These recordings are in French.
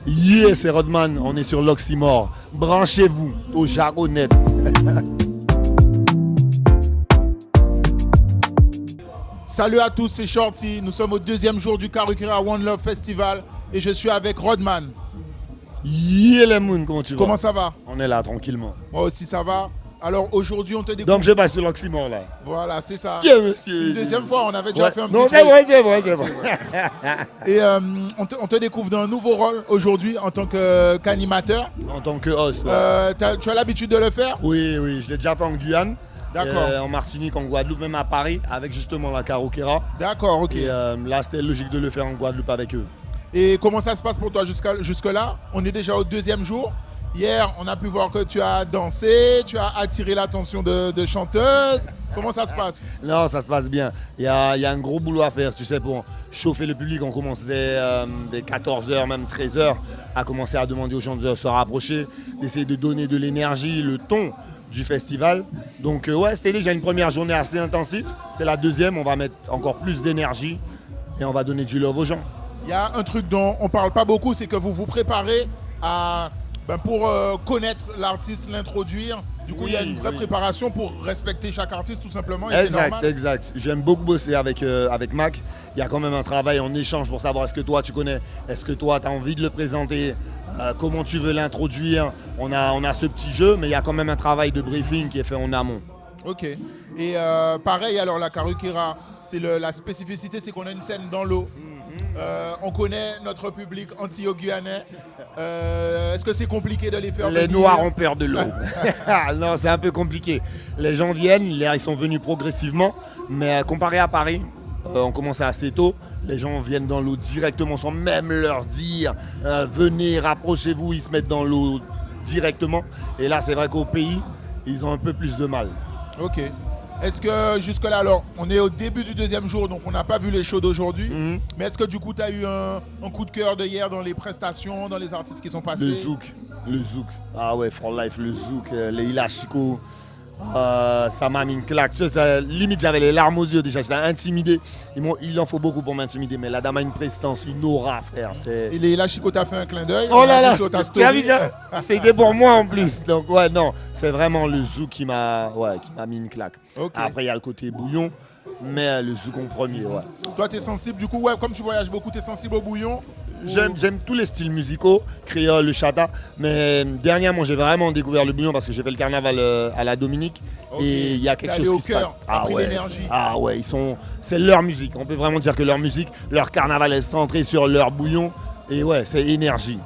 Yeah, c'est Rodman, on est sur l'Oxymore. Branchez-vous au Jargonnet. Salut à tous, c'est Shorty. Nous sommes au deuxième jour du Karukira One Love Festival et je suis avec Rodman. Yeah, les moons, comment tu vas? Comment ça va? On est là, tranquillement. Moi aussi, ça va. Alors aujourd'hui, on te découvre. Donc, je passe sur l'Oxymore, là. Voilà, c'est ça. Ce qui est, monsieur. Une deuxième fois, on avait déjà fait un petit non, truc. c'est vrai. Et on te découvre dans un nouveau rôle aujourd'hui en tant qu'animateur. En tant que host, ouais. Tu as l'habitude de le faire? Oui, je l'ai déjà fait en Guyane. D'accord. En Martinique, en Guadeloupe, même à Paris, avec justement la Karukira. D'accord, ok. Et là, c'était logique de le faire en Guadeloupe avec eux. Et comment ça se passe pour toi jusque-là? On est déjà au deuxième jour. Hier, on a pu voir que tu as dansé, tu as attiré l'attention de chanteuses. Comment ça se passe? Non, ça se passe bien. Il y a un gros boulot à faire, tu sais, pour chauffer le public. On commence dès 14h, même 13h, à commencer à demander aux gens de se rapprocher, d'essayer de donner de l'énergie, le ton du festival. Donc ouais, c'était déjà une première journée assez intensive. C'est la deuxième, on va mettre encore plus d'énergie et on va donner du love aux gens. Il y a un truc dont on ne parle pas beaucoup, c'est que vous vous préparez pour connaître l'artiste, l'introduire. Du coup, il y a une vraie préparation pour respecter chaque artiste, tout simplement. Et Exact. J'aime beaucoup bosser avec Mac. Il y a quand même un travail en échange pour savoir est-ce que toi tu connais, est-ce que toi tu as envie de le présenter, comment tu veux l'introduire. On a ce petit jeu, mais il y a quand même un travail de briefing qui est fait en amont. Ok. Et pareil, alors la Karukira, la spécificité, c'est qu'on a une scène dans l'eau. On connaît notre public antillo-guyanais. Est-ce que c'est compliqué de les faire venir? Les Noirs ont peur de l'eau. Non, c'est un peu compliqué. Les gens viennent, ils sont venus progressivement, mais comparé à Paris, on commençait assez tôt. Les gens viennent dans l'eau directement sans même leur dire venez, rapprochez-vous, ils se mettent dans l'eau directement. Et là, c'est vrai qu'au pays, ils ont un peu plus de mal. Ok. Est-ce que jusque-là, alors, on est au début du deuxième jour, donc on n'a pas vu les shows d'aujourd'hui. Mais est-ce que du coup, tu as eu un coup de cœur de hier dans les prestations, dans les artistes qui sont passés? Le zouk. Ah ouais, For Life, le zouk, Leila Chico, ça m'a mis une claque. Limite, j'avais les larmes aux yeux déjà, j'étais intimidé. Il en faut beaucoup pour m'intimider, mais la dame a une prestance, une aura, frère. Et Leila Chico t'a fait un clin d'œil. Oh là là, c'était pour moi en plus. Donc ouais, non, c'est vraiment le zouk qui m'a mis une claque. Okay. Après, il y a le côté bouillon, mais le zouk en premier, ouais. Toi, tu es sensible, du coup, ouais, comme tu voyages beaucoup, tu es sensible au bouillon? J'aime tous les styles musicaux, créole, le chata, mais dernièrement j'ai vraiment découvert le bouillon parce que j'ai fait le carnaval à la Dominique. Okay. Et il y a quelque chose qui se passe. Ah ouais, c'est leur musique. On peut vraiment dire que leur musique, leur carnaval est centré sur leur bouillon. Et ouais, c'est énergie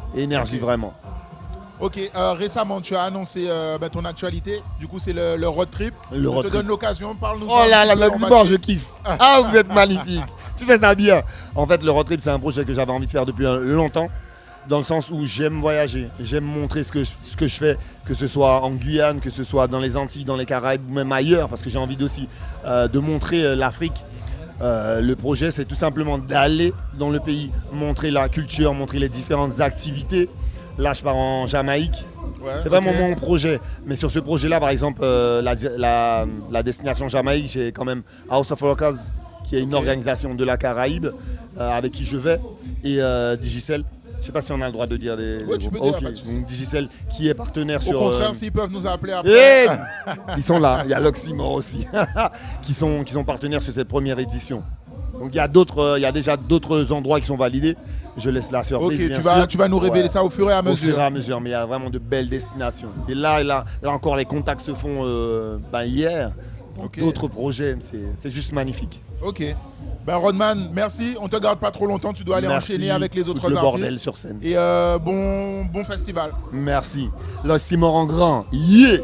vraiment. Ok, récemment tu as annoncé ton actualité, du coup c'est le road trip. On te donne l'occasion, parle-nous. Oh là là, je kiffe. Ah, vous êtes magnifique. Tu fais ça bien. En fait, le road trip, c'est un projet que j'avais envie de faire depuis longtemps, dans le sens où j'aime voyager, j'aime montrer ce que je fais, que ce soit en Guyane, que ce soit dans les Antilles, dans les Caraïbes, ou même ailleurs, parce que j'ai envie aussi de montrer l'Afrique. Le projet, c'est tout simplement d'aller dans le pays, montrer la culture, montrer les différentes activités. Là, je pars en Jamaïque. Ouais, c'est vraiment mon projet. Mais sur ce projet-là, par exemple, la destination Jamaïque, j'ai quand même House of Rockers, qui est une organisation de la Caraïbe avec qui je vais, et Digicel. Je ne sais pas si on a le droit de dire des... Oui, tu peux dire, pas de souci. Digicel qui est partenaire sur... Au contraire, s'ils peuvent nous appeler après. Ils sont là, il y a l'Oxymore aussi, qui sont partenaires sur cette première édition. Donc il y a déjà d'autres endroits qui sont validés. Je laisse la surprise. Ok, tu vas nous révéler ça au fur et à mesure. Au fur et à mesure, mais il y a vraiment de belles destinations. Et là encore, les contacts se font hier. Okay. D'autres projets, c'est juste magnifique. Ok. Rodman, merci. On ne te garde pas trop longtemps. Tu dois aller enchaîner avec les autres artistes. Le bordel sur scène. Et bon festival. Merci. L'Oxymore en grand. Yeah!